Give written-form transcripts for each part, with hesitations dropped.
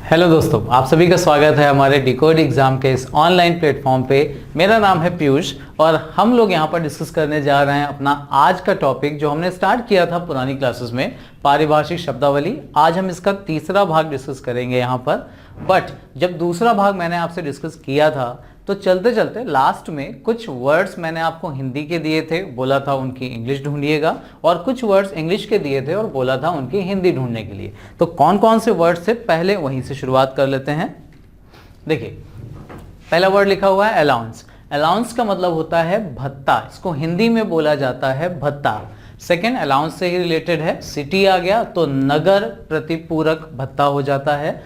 Hello दोस्तों, आप सभी का स्वागत है हमारे डिकोड एग्जाम के इस ऑनलाइन प्लेटफॉर्म पे। मेरा नाम है पीयूष और हम लोग यहाँ पर डिस्कस करने जा रहे हैं अपना आज का टॉपिक जो हमने स्टार्ट किया था पुरानी क्लासेस में, पारिभाषिक शब्दावली। आज हम इसका तीसरा भाग डिस्कस करेंगे यहाँ पर। बट जब दूसरा भाग मैंने आपसे डिस्कस किया था तो चलते चलते लास्ट में कुछ वर्ड्स मैंने आपको हिंदी के दिए थे, बोला था उनकी इंग्लिश ढूंढिएगा, और कुछ वर्ड्स इंग्लिश के दिए थे और बोला था उनकी हिंदी ढूंढने के लिए। तो कौन कौन से वर्ड्स थे पहले वहीं से शुरुआत कर लेते हैं। देखिए, पहला वर्ड लिखा हुआ है अलाउंस। अलाउंस का मतलब होता है भत्ता, इसको हिंदी में बोला जाता है भत्ता। सेकेंड, अलाउंस से ही रिलेटेड है, सिटी आ गया तो नगर प्रतिपूरक भत्ता हो जाता है।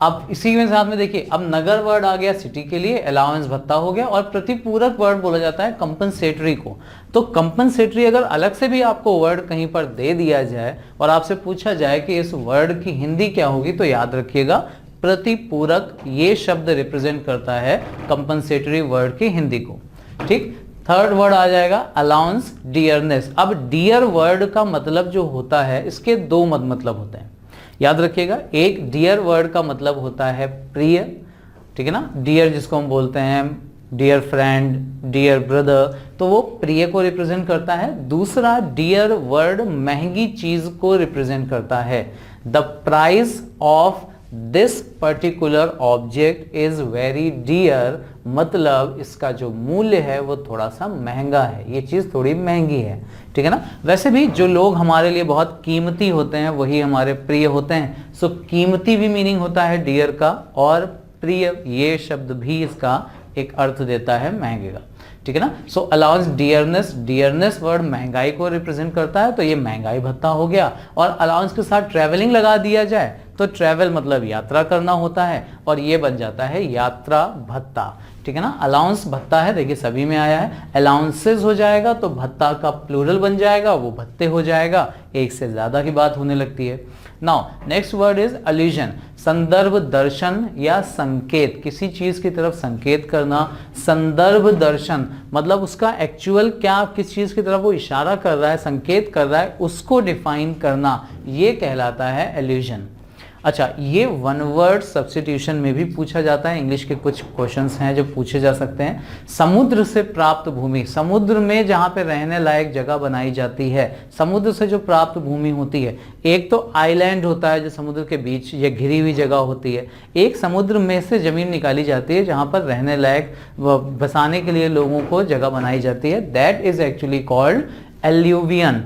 अब इसी में साथ में देखिए, अब नगर वर्ड आ गया सिटी के लिए, अलाउंस भत्ता हो गया, और प्रतिपूरक वर्ड बोला जाता है कंपनसेटरी को। तो कंपनसेटरी अगर अलग से भी आपको वर्ड कहीं पर दे दिया जाए और आपसे पूछा जाए कि इस वर्ड की हिंदी क्या होगी, तो याद रखिएगा प्रतिपूरक ये शब्द रिप्रेजेंट करता है कंपनसेटरी वर्ड की हिंदी को। ठीक, थर्ड वर्ड आ जाएगा अलाउंस डियरनेस। अब डियर वर्ड का मतलब जो होता है, इसके दो मतलब होते हैं, याद रखिएगा। एक, डियर वर्ड का मतलब होता है प्रिय, ठीक है ना, डियर जिसको हम बोलते हैं डियर फ्रेंड, डियर ब्रदर, तो वो प्रिय को रिप्रेजेंट करता है। दूसरा, डियर वर्ड महंगी चीज को रिप्रेजेंट करता है। The price of this particular object is very dear, मतलब इसका जो मूल्य है वो थोड़ा सा महंगा है, ये चीज थोड़ी महंगी है, ठीक है ना। वैसे भी जो लोग हमारे लिए बहुत कीमती होते हैं वही हमारे प्रिय होते हैं। सो कीमती भी मीनिंग होता है डियर का, और प्रिय ये शब्द भी इसका एक अर्थ देता है महंगे का, ठीक है ना। सो अलाउंस डियरनेस, डियरनेस वर्ड महंगाई को रिप्रेजेंट करता है, तो ये महंगाई भत्ता हो गया। और अलाउंस के साथ ट्रेवलिंग लगा दिया जाए तो ट्रेवल मतलब यात्रा करना होता है, और ये बन जाता है यात्रा भत्ता, ठीक है ना। अलाउंस भत्ता है, देखिए सभी में आया है। अलाउंसेस हो जाएगा तो भत्ता का प्लूरल बन जाएगा, वो भत्ते हो जाएगा, एक से ज्यादा की बात होने लगती है। Now next word is allusion. संदर्भ, दर्शन या संकेत, किसी चीज की तरफ संकेत करना। संदर्भ दर्शन मतलब उसका एक्चुअल क्या, किस चीज की तरफ वो इशारा कर रहा है, संकेत कर रहा है, उसको डिफाइन करना, ये कहलाता है एल्यूजन। अच्छा, ये वन वर्ड सब्स्टिट्यूशन में भी पूछा जाता है। इंग्लिश के कुछ क्वेश्चंस हैं जो पूछे जा सकते हैं। समुद्र से प्राप्त भूमि, समुद्र में जहां पे रहने लायक जगह बनाई जाती है, समुद्र से जो प्राप्त भूमि होती है, एक तो आइलैंड होता है जो समुद्र के बीच या घिरी हुई जगह होती है, एक समुद्र में से जमीन निकाली जाती है जहां पर रहने लायक बसाने के लिए लोगों को जगह बनाई जाती है। That is actually called alluvion.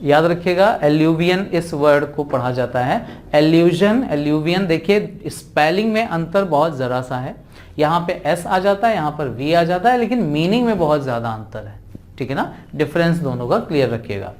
याद रखिएगा, एल्यूवियन इस वर्ड को पढ़ा जाता है। एल्यूजन, एल्यूवियन, देखिए स्पेलिंग में अंतर बहुत जरा सा है, यहाँ पे एस आ जाता है, यहाँ पर वी आ जाता है, लेकिन मीनिंग में बहुत ज्यादा अंतर है, ठीक है ना। डिफरेंस दोनों का क्लियर रखिएगा।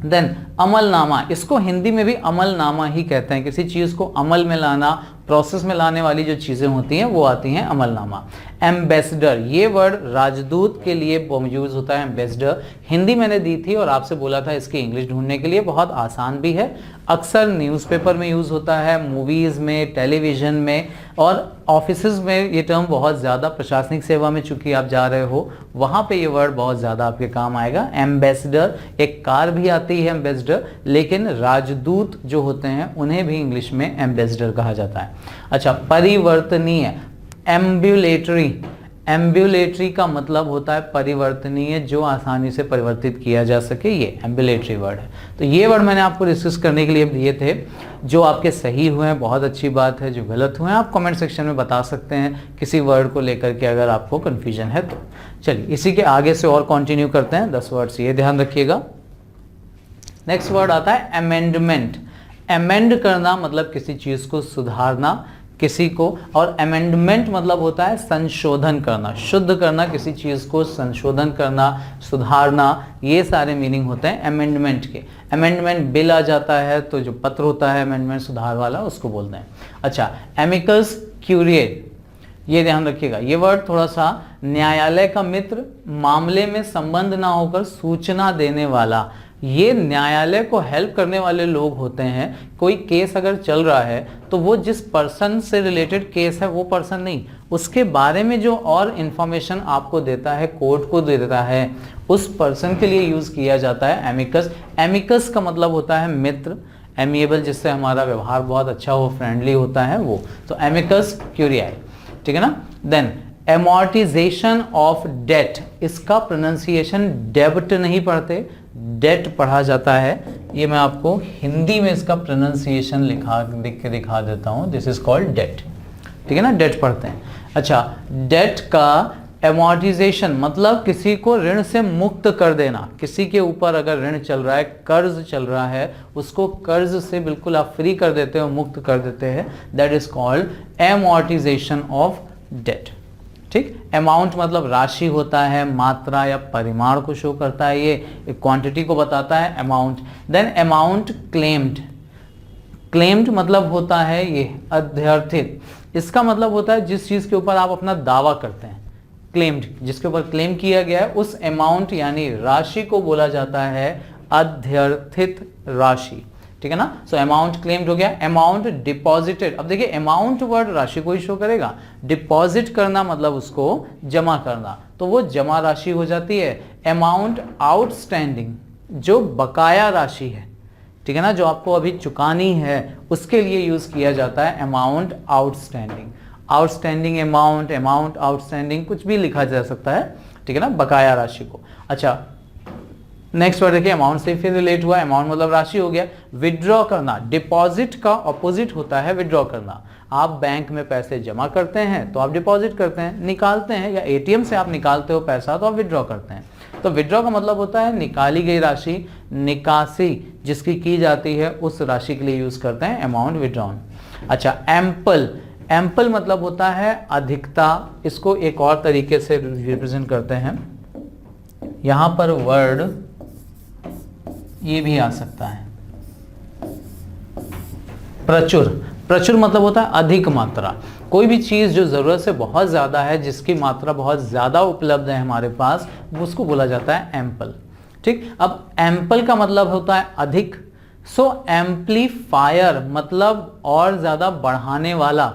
देन अमलनामा, इसको हिंदी में भी अमलनामा ही कहते हैं। किसी चीज को अमल में लाना, प्रोसेस में लाने वाली जो चीजें होती हैं वो आती हैं अमलनामा। एम्बेसडर, ये वर्ड राजदूत के लिए यूज होता है, एम्बेसडर। हिंदी मैंने दी थी और आपसे बोला था इसकी इंग्लिश ढूंढने के लिए, बहुत आसान भी है। अक्सर न्यूज़पेपर में यूज होता है, मूवीज में, टेलीविजन में, और ऑफिसेज में ये टर्म बहुत ज़्यादा, प्रशासनिक सेवा में चूंकि आप जा रहे हो वहाँ पे ये वर्ड बहुत ज़्यादा आपके काम आएगा। एम्बेसडर, एक कार भी आती है एम्बेसडर, लेकिन राजदूत जो होते हैं उन्हें भी इंग्लिश में एम्बेसडर कहा जाता है। अच्छा, परिवर्तनीय, एम्ब्यूलेटरी, एम्ब्यूलेटरी का मतलब होता है परिवर्तनीय, जो आसानी से परिवर्तित किया जा सके, ये एम्ब्यूलेटरी वर्ड है। तो ये वर्ड मैंने आपको डिस्कस करने के लिए दिए थे। जो आपके सही हुए हैं बहुत अच्छी बात है, जो गलत हुए हैं आप कमेंट सेक्शन में बता सकते हैं किसी वर्ड को लेकर के, अगर आपको कन्फ्यूजन है तो। चलिए इसी के आगे से और कंटिन्यू करते हैं। 10 वर्ड्स ये ध्यान रखिएगा। नेक्स्ट वर्ड आता है अमेंडमेंट। अमेंड करना मतलब किसी चीज को सुधारना, किसी को, और अमेंडमेंट मतलब होता है संशोधन करना, शुद्ध करना, किसी चीज को संशोधन करना, सुधारना, ये सारे मीनिंग होते हैं अमेंडमेंट के। अमेंडमेंट बिल आ जाता है तो जो पत्र होता है अमेंडमेंट सुधार वाला, उसको बोलते हैं। अच्छा, एमिकस क्यूरिए, ये ध्यान रखिएगा, ये वर्ड थोड़ा सा न्यायालय का मित्र, मामले में संबंध ना होकर सूचना देने वाला, ये न्यायालय को हेल्प करने वाले लोग होते हैं। कोई केस अगर चल रहा है तो वो जिस पर्सन से रिलेटेड केस है वो पर्सन नहीं, उसके बारे में जो और इंफॉर्मेशन आपको देता है, कोर्ट को दे देता है, उस पर्सन के लिए यूज किया जाता है एमिकस। एमिकस का मतलब होता है मित्र, एमिएबल जिससे हमारा व्यवहार बहुत अच्छा हो, फ्रेंडली होता है वो, तो एमिकस क्यूरियाई, ठीक है ना। देन एमोर्टाइजेशन ऑफ डेट, इसका प्रोनाउंसिएशन डेब्ट नहीं पढ़ते, डेट पढ़ा जाता है। ये मैं आपको हिंदी में इसका प्रोनाउंसिएशन लिख के दिखा देता हूँ। दिस इज कॉल्ड डेट, ठीक है ना, डेट पढ़ते हैं। अच्छा, डेट का एमोर्टाइजेशन मतलब किसी को ऋण से मुक्त कर देना। किसी के ऊपर अगर ऋण चल रहा है, कर्ज चल रहा है, उसको कर्ज से बिल्कुल आप फ्री कर देते हो, मुक्त कर देते हैं, that is called amortization of debt, ठीक। अमाउंट मतलब राशि होता है, मात्रा या परिमाण को शो करता है, ये क्वांटिटी को बताता है amount. Then amount claimed, claimed मतलब होता है ये अध्यर्थित, इसका मतलब होता है जिस चीज के ऊपर आप अपना दावा करते हैं, क्लेम्ड, जिसके ऊपर क्लेम किया गया है उस अमाउंट यानी राशि को बोला जाता है अध्यर्थित राशि, ठीक है ना। सो अमाउंट क्लेम्ड हो गया। अमाउंट डिपॉजिटेड, अब देखिए अमाउंट वर्ड राशि को ही शो करेगा, डिपॉजिट करना मतलब उसको जमा करना, तो वो जमा राशि हो जाती है। अमाउंट आउटस्टैंडिंग, जो बकाया राशि है, ठीक है ना, जो आपको अभी चुकानी है, उसके लिए यूज किया जाता है amount outstanding. Outstanding amount, amount outstanding, कुछ भी लिखा जा सकता है, ठीक है ना, बकाया राशि को। अच्छा, नेक्स्ट वर्ड देखिए, अमाउंट से फिर रिलेट हुआ, अमाउंट मतलब राशि हो गया। विड्रॉ करना, डिपॉजिट का ऑपोजिट होता है विड्रॉ करना। आप बैंक में पैसे जमा करते हैं तो आप डिपॉजिट करते हैं, निकालते हैं, या एटीएम से आप निकालते हो पैसा तो आप विड्रॉ करते हैं। तो विड्रॉ का मतलब होता है निकाली गई राशि, निकासी जिसकी की जाती है उस राशि के लिए यूज करते हैं अमाउंट विड्रॉन। अच्छा, एम्पल, एम्पल मतलब होता है अधिकता, इसको एक और तरीके से रिप्रेजेंट करते हैं, यहां पर वर्ड ये भी आ सकता है प्रचुर। प्रचुर मतलब होता है अधिक मात्रा, कोई भी चीज जो जरूरत से बहुत ज्यादा है, जिसकी मात्रा बहुत ज्यादा उपलब्ध है हमारे पास, उसको बोला जाता है एम्पल, ठीक। अब एम्पल का मतलब होता है अधिक। सो एम्प्लीफायर मतलब और ज्यादा बढ़ाने वाला,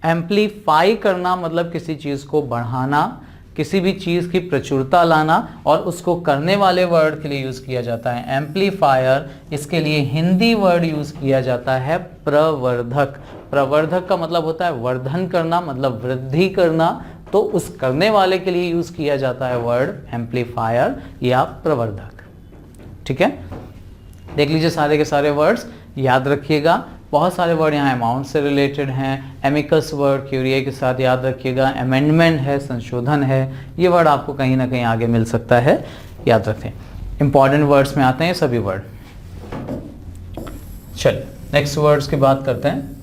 एम्प्लीफाई करना मतलब किसी चीज को बढ़ाना, किसी भी चीज की प्रचुरता लाना, और उसको करने वाले वर्ड के लिए यूज किया जाता है एम्प्लीफायर। इसके लिए हिंदी वर्ड यूज किया जाता है प्रवर्धक। प्रवर्धक का मतलब होता है वर्धन करना, मतलब वृद्धि करना, तो उस करने वाले के लिए यूज किया जाता है वर्ड एम्प्लीफायर या प्रवर्धक, ठीक है। देख लीजिए सारे के सारे वर्ड्स, याद रखिएगा। बहुत सारे वर्ड यहाँ अमाउंट से रिलेटेड हैं, एमिकस वर्ड क्यूरिया के साथ याद रखिएगा, अमेंडमेंट है, संशोधन है, ये वर्ड आपको कहीं ना कहीं आगे मिल सकता है, याद रखें। इंपॉर्टेंट वर्ड्स में आते हैं सभी वर्ड। चलिए नेक्स्ट वर्ड्स की बात करते हैं।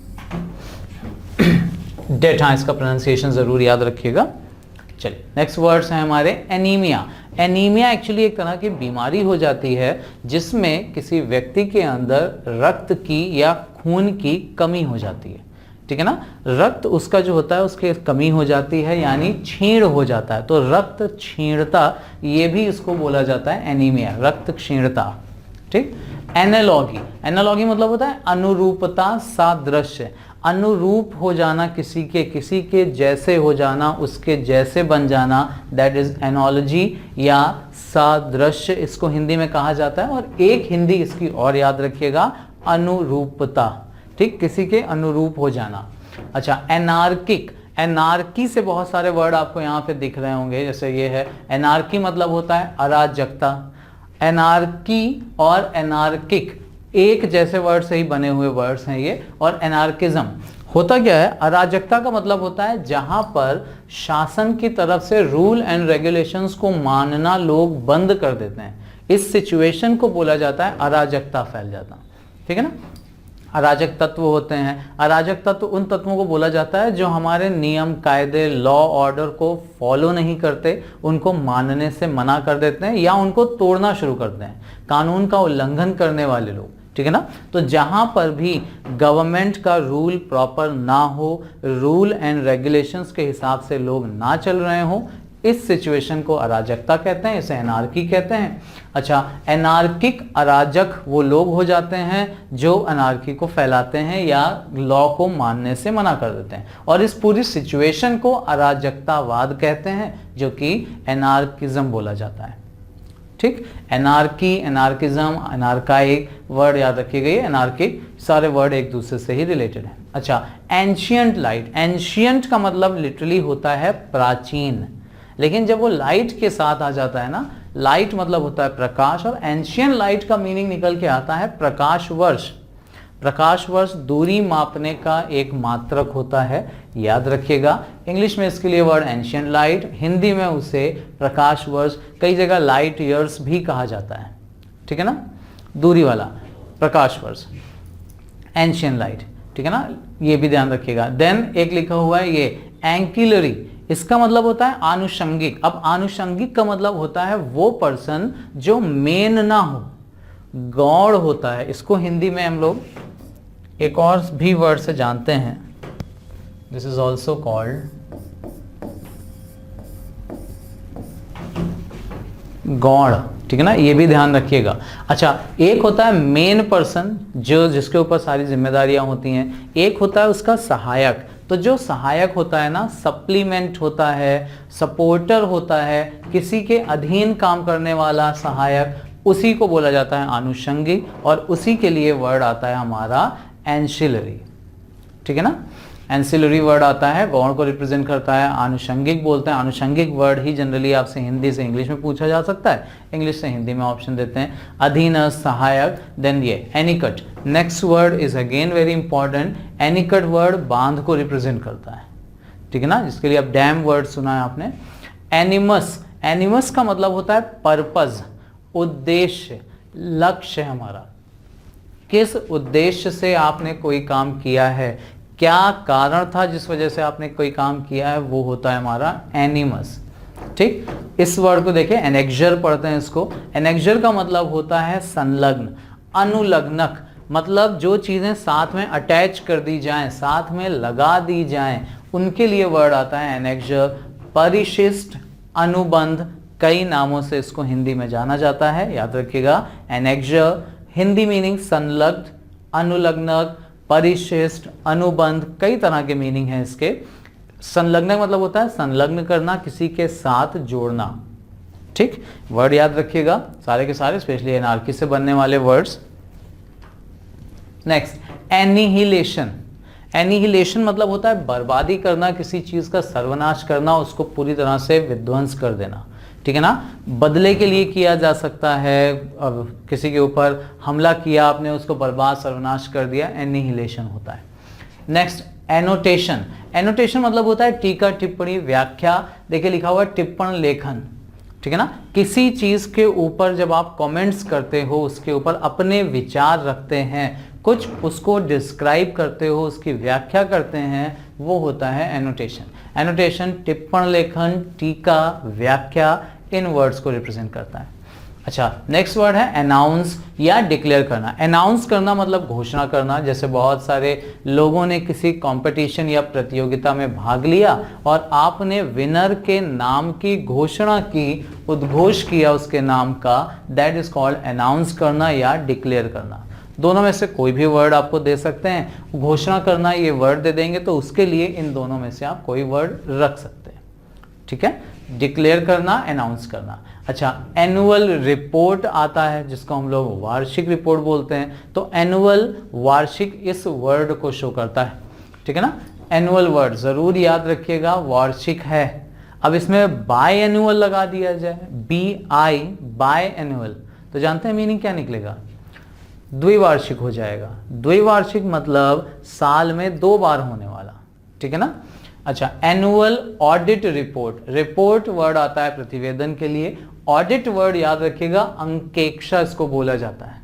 डेट, हाँ इसका प्रोनाउंसिएशन जरूर याद रखिएगा। चलिए नेक्स्ट वर्ड्स हैं हमारे एनीमिया। एनीमिया एक्चुअली एक तरह की बीमारी हो जाती है जिसमें किसी व्यक्ति के अंदर रक्त की या खून की कमी हो जाती है, ठीक है ना। रक्त उसका जो होता है उसकी कमी हो जाती है, यानी क्षीण हो जाता है, तो रक्त क्षीणता, ये भी इसको बोला जाता है एनीमिया, रक्त क्षीणता, ठीक। एनालॉगी, एनालॉगी मतलब होता है अनुरूपता, सादृश्य, अनुरूप हो जाना, किसी के जैसे हो जाना, उसके जैसे बन जाना, दैट इज एनोलॉजी या सादृश्य, इसको हिंदी में कहा जाता है। और एक हिंदी इसकी और याद रखिएगा, अनुरूपता, ठीक, किसी के अनुरूप हो जाना। अच्छा, एनार्किक, एनार्की से बहुत सारे वर्ड आपको यहाँ पे दिख रहे होंगे, जैसे ये है एनार्की मतलब होता है अराजकता। एनार्की और एनार्किक एक जैसे वर्ड से ही बने हुए वर्ड्स हैं ये। और एनार्किज्म होता क्या है, अराजकता का मतलब होता है जहां पर शासन की तरफ से रूल एंड रेगुलेशंस को मानना लोग बंद कर देते हैं, इस सिचुएशन को बोला जाता है अराजकता फैल जाता, ठीक है ना। अराजक तत्व होते हैं, अराजक तत्व उन तत्वों को बोला जाता है जो हमारे नियम कायदे लॉ ऑर्डर को फॉलो नहीं करते, उनको मानने से मना कर देते हैं या उनको तोड़ना शुरू करते हैं, कानून का उल्लंघन करने वाले लोग, ठीक है ना। तो जहां पर भी गवर्नमेंट का रूल प्रॉपर ना हो, रूल एंड रेगुलेशंस के हिसाब से लोग ना चल रहे हो, इस सिचुएशन को अराजकता कहते हैं, इसे एनार्की कहते हैं। अच्छा, एनार्किक अराजक वो लोग हो जाते हैं जो अनार्की को फैलाते हैं या लॉ को मानने से मना कर देते हैं, और इस पूरी सिचुएशन को अराजकतावाद कहते हैं, जो कि एनार्किज्म बोला जाता है, ठीक। ठीक। एनार्की, एनार्किज्म, एनार्काइक वर्ड याद रखिएगा, ये एनार्किक सारे वर्ड एक दूसरे से ही रिलेटेड है। अच्छा, एंशियंट लाइट, एंशियंट का मतलब लिटरली होता है प्राचीन, लेकिन जब वो लाइट के साथ आ जाता है ना, लाइट मतलब होता है प्रकाश, और एंशियंट लाइट का मीनिंग निकल के आता है प्रकाश वर्ष। प्रकाश वर्ष दूरी मापने का एक मात्रक होता है, याद रखिएगा। इंग्लिश में इसके लिए वर्ड एंशियंट लाइट, हिंदी में उसे प्रकाश वर्ष, कई जगह लाइट ईयर्स भी कहा जाता है, ठीक है ना, दूरी वाला प्रकाश वर्ष, एंशियंट लाइट, ठीक है ना, ये भी ध्यान रखिएगा। देन एक लिखा हुआ है ये एंकिलरी, इसका मतलब होता है आनुषंगिक। अब आनुषंगिक का मतलब होता है वो पर्सन जो मेन ना हो, गौड़ होता है। इसको हिंदी में हम लोग एक और भी वर्ड से जानते हैं, this is also called gaud, ठीक है ना, ये भी ध्यान रखिएगा। अच्छा, एक होता है मेन पर्सन जो जिसके ऊपर सारी जिम्मेदारियां होती हैं, एक होता है उसका सहायक। तो जो सहायक होता है ना, सप्लीमेंट होता है, सपोर्टर होता है, किसी के अधीन काम करने वाला सहायक, उसी को बोला जाता है आनुषंगिक, और उसी के लिए वर्ड आता है हमारा एंसिलरी, ठीक है ना। एंसिलरी वर्ड आता है, गौड़ को रिप्रेजेंट करता है, आनुषंगिक बोलते हैं। आनुषंगिक वर्ड ही जनरली आपसे हिंदी से इंग्लिश में पूछा जा सकता है, इंग्लिश से हिंदी में ऑप्शन देते हैं, अधीनस्थ, सहायक। देन ये anicut, next word is again very important. Anicut word बांध को रिप्रेजेंट करता है, ठीक है ना, जिसके लिए अब डैम वर्ड सुना है आपने। एनिमस, एनिमस का मतलब होता है पर्पज, उद्देश्य, लक्ष्य है हमारा, किस उद्देश्य से आपने कोई काम किया है, क्या कारण था जिस वजह से आपने कोई काम किया है, वो होता है हमारा एनिमस, ठीक। इस वर्ड को देखें, एनेक्जर पढ़ते हैं इसको। एनेक्जर का मतलब होता है संलग्न, अनुलग्नक, मतलब जो चीजें साथ में अटैच कर दी जाएं, साथ में लगा दी जाएं, उनके लिए वर्ड आता है एनेक्जर। परिशिष्ट, अनुबंध, कई नामों से इसको हिंदी में जाना जाता है, याद रखिएगा। एनेक्जर हिंदी मीनिंग संलग्न, अनुलग्नक, परिशिष्ट, अनुबंध, कई तरह के मीनिंग है इसके। संलग्न मतलब होता है संलग्न करना, किसी के साथ जोड़ना, ठीक। वर्ड याद रखिएगा सारे के सारे, स्पेशली एनार्की से बनने वाले वर्ड्स। Next, annihilation. एनिहिलेशन मतलब होता है बर्बादी करना, किसी चीज का सर्वनाश करना, उसको पूरी तरह से विध्वंस कर देना, ठीक है ना। बदले के लिए किया जा सकता है, अब किसी के ऊपर हमला किया आपने, उसको बर्बाद सर्वनाश कर दिया, एनिहिलेशन होता है। Next, annotation. एनोटेशन मतलब होता है टीका, टिप्पणी, व्याख्या। देखिए लिखा हुआ टिप्पण लेखन, ठीक है ना, किसी चीज के ऊपर जब आप कमेंट्स करते हो, उसके ऊपर अपने विचार रखते हैं, कुछ उसको डिस्क्राइब करते हो, उसकी व्याख्या करते हैं, वो होता है एनोटेशन। एनोटेशन टिप्पण लेखन, टीका, व्याख्या, इन वर्ड्स को रिप्रेजेंट करता है। अच्छा, नेक्स्ट वर्ड है अनाउंस या डिक्लेयर करना। अनाउंस करना मतलब घोषणा करना, जैसे बहुत सारे लोगों ने किसी कंपटीशन या प्रतियोगिता में भाग लिया और आपने विनर के नाम की घोषणा की, उद्घोष किया उसके नाम का, दैट इज कॉल्ड अनाउंस करना या डिक्लेयर करना। दोनों में से कोई भी वर्ड आपको दे सकते हैं, घोषणा करना ये वर्ड दे देंगे तो उसके लिए इन दोनों में से आप कोई वर्ड रख सकते हैं, ठीक है। डिक्लेयर करना, अनाउंस करना। अच्छा, एनुअल रिपोर्ट आता है जिसको हम लोग वार्षिक रिपोर्ट बोलते हैं, तो एनुअल, वार्षिक, इस वर्ड को शो करता है, ठीक है ना। एनुअल वर्ड जरूर याद रखिएगा, वार्षिक है। अब इसमें बाय एनुअल लगा दिया जाए, BI, बाय एनुअल, तो जानते हैं मीनिंग क्या निकलेगा, द्विवार्षिक हो जाएगा। द्विवार्षिक मतलब साल में 2 बार होने वाला, ठीक है ना। अच्छा, annual audit report. Report word आता है प्रतिवेदन के लिए, ऑडिट वर्ड याद रखिएगा अंकेक्षा इसको बोला जाता है,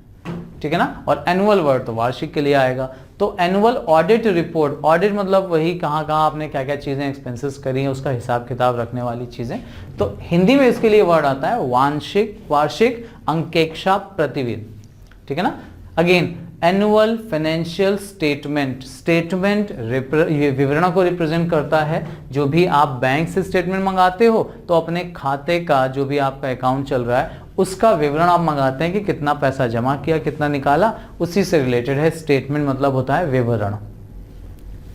ठीक है ना। और एनुअल वर्ड तो वार्षिक के लिए आएगा। तो एनुअल ऑडिट रिपोर्ट, ऑडिट मतलब वही कहाँ कहाँ आपने क्या क्या चीजें एक्सपेंसेस करी हैं उसका हिसाब किताब रखने वाली चीजें। तो हिंदी में इसके लिए वर्ड आता है वार्षिक, वार्षिक अंकेक्षा प्रतिवेदन, ठीक है ना। Again, annual financial statement. Statement विवरण को रिप्रेजेंट करता है। जो भी आप बैंक से स्टेटमेंट मंगाते हो तो अपने खाते का, जो भी आपका अकाउंट चल रहा है, उसका विवरण आप मंगाते हैं कि कितना पैसा जमा किया, कितना निकाला, उसी से रिलेटेड है। स्टेटमेंट मतलब होता है विवरण,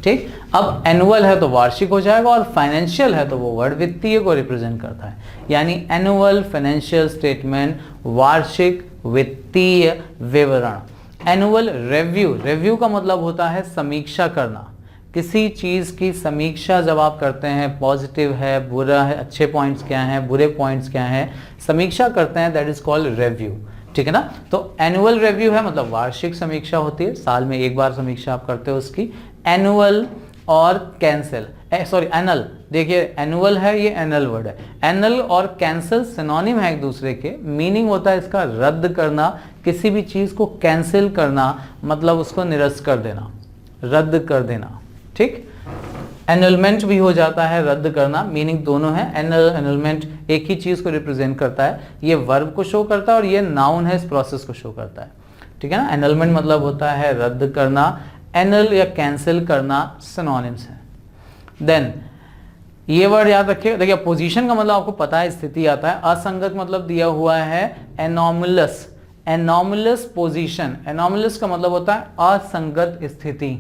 ठीक। अब एनुअल है तो वार्षिक हो जाएगा, और फाइनेंशियल है तो वो वर्ड वित्तीय को रिप्रेजेंट करता है, यानी एनुअल फाइनेंशियल स्टेटमेंट, वार्षिक वित्तीय विवरण। एनुअल रिव्यू, रिव्यू का मतलब होता है समीक्षा करना, किसी चीज की समीक्षा जब आप करते हैं, पॉजिटिव है, बुरा है, अच्छे पॉइंट्स क्या हैं, बुरे पॉइंट्स क्या हैं, समीक्षा करते हैं, दैट इज कॉल्ड रिव्यू, ठीक है ना। तो एनुअल रिव्यू है मतलब वार्षिक समीक्षा होती है, साल में एक बार समीक्षा आप करते हो उसकी। एनुअल और कैंसिल, सॉरी एनल, देखिए एनुअल है, ये एनल वर्ड है। एनल और कैंसिल सिनोनिम है एक दूसरे के, मीनिंग होता है इसका रद्द करना, किसी भी चीज को कैंसिल करना मतलब उसको निरस्त कर देना, रद्द कर देना, ठीक। एनुअलमेंट भी हो जाता है रद्द करना, मीनिंग दोनों है। एनल एनुअलमेंट एक ही चीज को रिप्रेजेंट करता है, ये वर्ब को शो करता है और ये नाउन है, इस प्रोसेस को शो करता है, ठीक है ना। एनुअलमेंट मतलब होता है रद्द करना, एनल या कैंसिल करना सिनोनिम्स है। देन ये वर्ड याद रखिए, देखिए पोजीशन का मतलब आपको पता है, स्थिति आता है। असंगत मतलब दिया हुआ है एनोमलस, एनोमलस पोजीशन, एनोमलस का मतलब होता है असंगत स्थिति।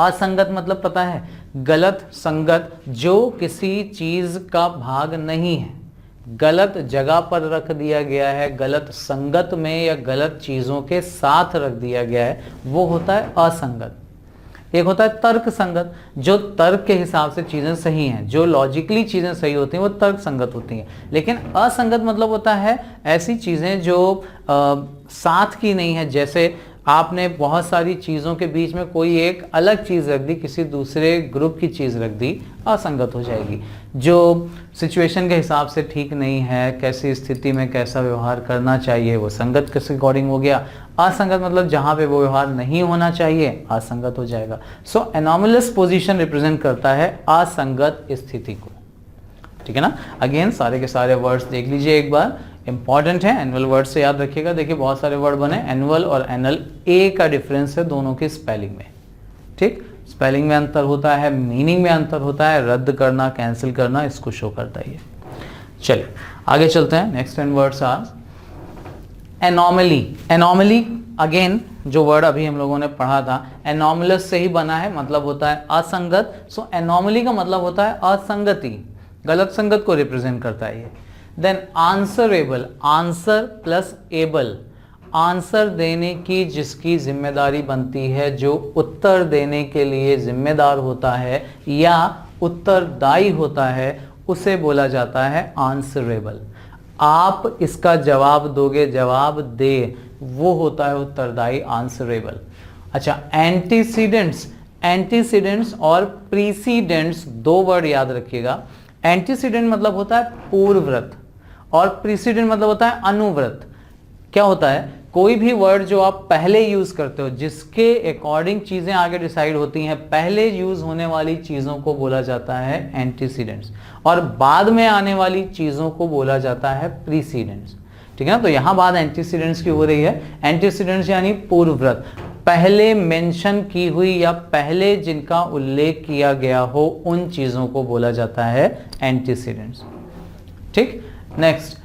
असंगत मतलब पता है, गलत, संगत, जो किसी चीज का भाग नहीं है, गलत जगह पर रख दिया गया है, गलत संगत में या गलत चीजों के साथ रख दिया गया है, वो होता है असंगत। एक होता है तर्क संगत, जो तर्क के हिसाब से चीजें सही हैं, जो लॉजिकली चीजें सही होती हैं वो तर्क संगत होती हैं। लेकिन असंगत मतलब होता है ऐसी चीजें जो साथ की नहीं है, जैसे आपने बहुत सारी चीज़ों के बीच में कोई एक अलग चीज़ रख दी, किसी दूसरे ग्रुप की चीज़ रख दी, असंगत हो जाएगी। जो सिचुएशन के हिसाब से ठीक नहीं है, कैसी स्थिति में कैसा व्यवहार करना चाहिए, वो संगत के अकॉर्डिंग हो गया। असंगत मतलब जहाँ पे वो व्यवहार नहीं होना चाहिए, असंगत हो जाएगा। सो एनोमलस पोजीशन रिप्रेजेंट करता है असंगत स्थिति को, ठीक है ना। अगेन सारे के सारे वर्ड्स देख लीजिए एक बार, इंपॉर्टेंट है, एनुअल वर्ड से याद रखिएगा। देखिए बहुत सारे वर्ड बने, एनुअल और एनल, ए का डिफरेंस है दोनों के स्पेलिंग में, ठीक। स्पेलिंग में अंतर होता है, मीनिंग में अंतर होता है, रद्द करना, कैंसिल करना, इसको शो करता है ये। चलिए आगे चलते हैं। Next 10 words are anomaly. Anomaly again जो वर्ड अभी हम लोगों ने पढ़ा था, एनोमलस से ही बना है, मतलब होता है असंगत। सो एनोमली का मतलब होता है असंगति, गलत संगत को रिप्रेजेंट करता है ये। Then answerable, answer plus able, answer देने की जिसकी जिम्मेदारी बनती है, जो उत्तर देने के लिए जिम्मेदार होता है या उत्तरदायी होता है, उसे बोला जाता है आंसरेबल। आप इसका जवाब दोगे, जवाब दे, वो होता है उत्तरदायी, आंसरेबल। अच्छा, एंटीसीडेंट्स, एंटीसीडेंट्स और प्रीसीडेंट्स दो वर्ड याद रखिएगा। एंटीसीडेंट मतलब होता है पूर्वव्रत और प्रीसीडेंट मतलब होता है अनुव्रत। क्या होता है, कोई भी वर्ड जो आप पहले यूज करते हो, जिसके अकॉर्डिंग चीजें आगे डिसाइड होती हैं, पहले यूज होने वाली चीजों को बोला जाता है एंटीसीडेंट्स, और बाद में आने वाली चीजों को बोला जाता है प्रीसीडेंट्स, ठीक है ना। तो यहां बात एंटीसीडेंट्स की हो रही है। एंटीसीडेंट्स यानी पूर्वव्रत, पहले मेंशन की हुई या पहले जिनका उल्लेख किया गया हो, उन चीजों को बोला जाता है एंटीसीडेंट्स, ठीक। नेक्स्ट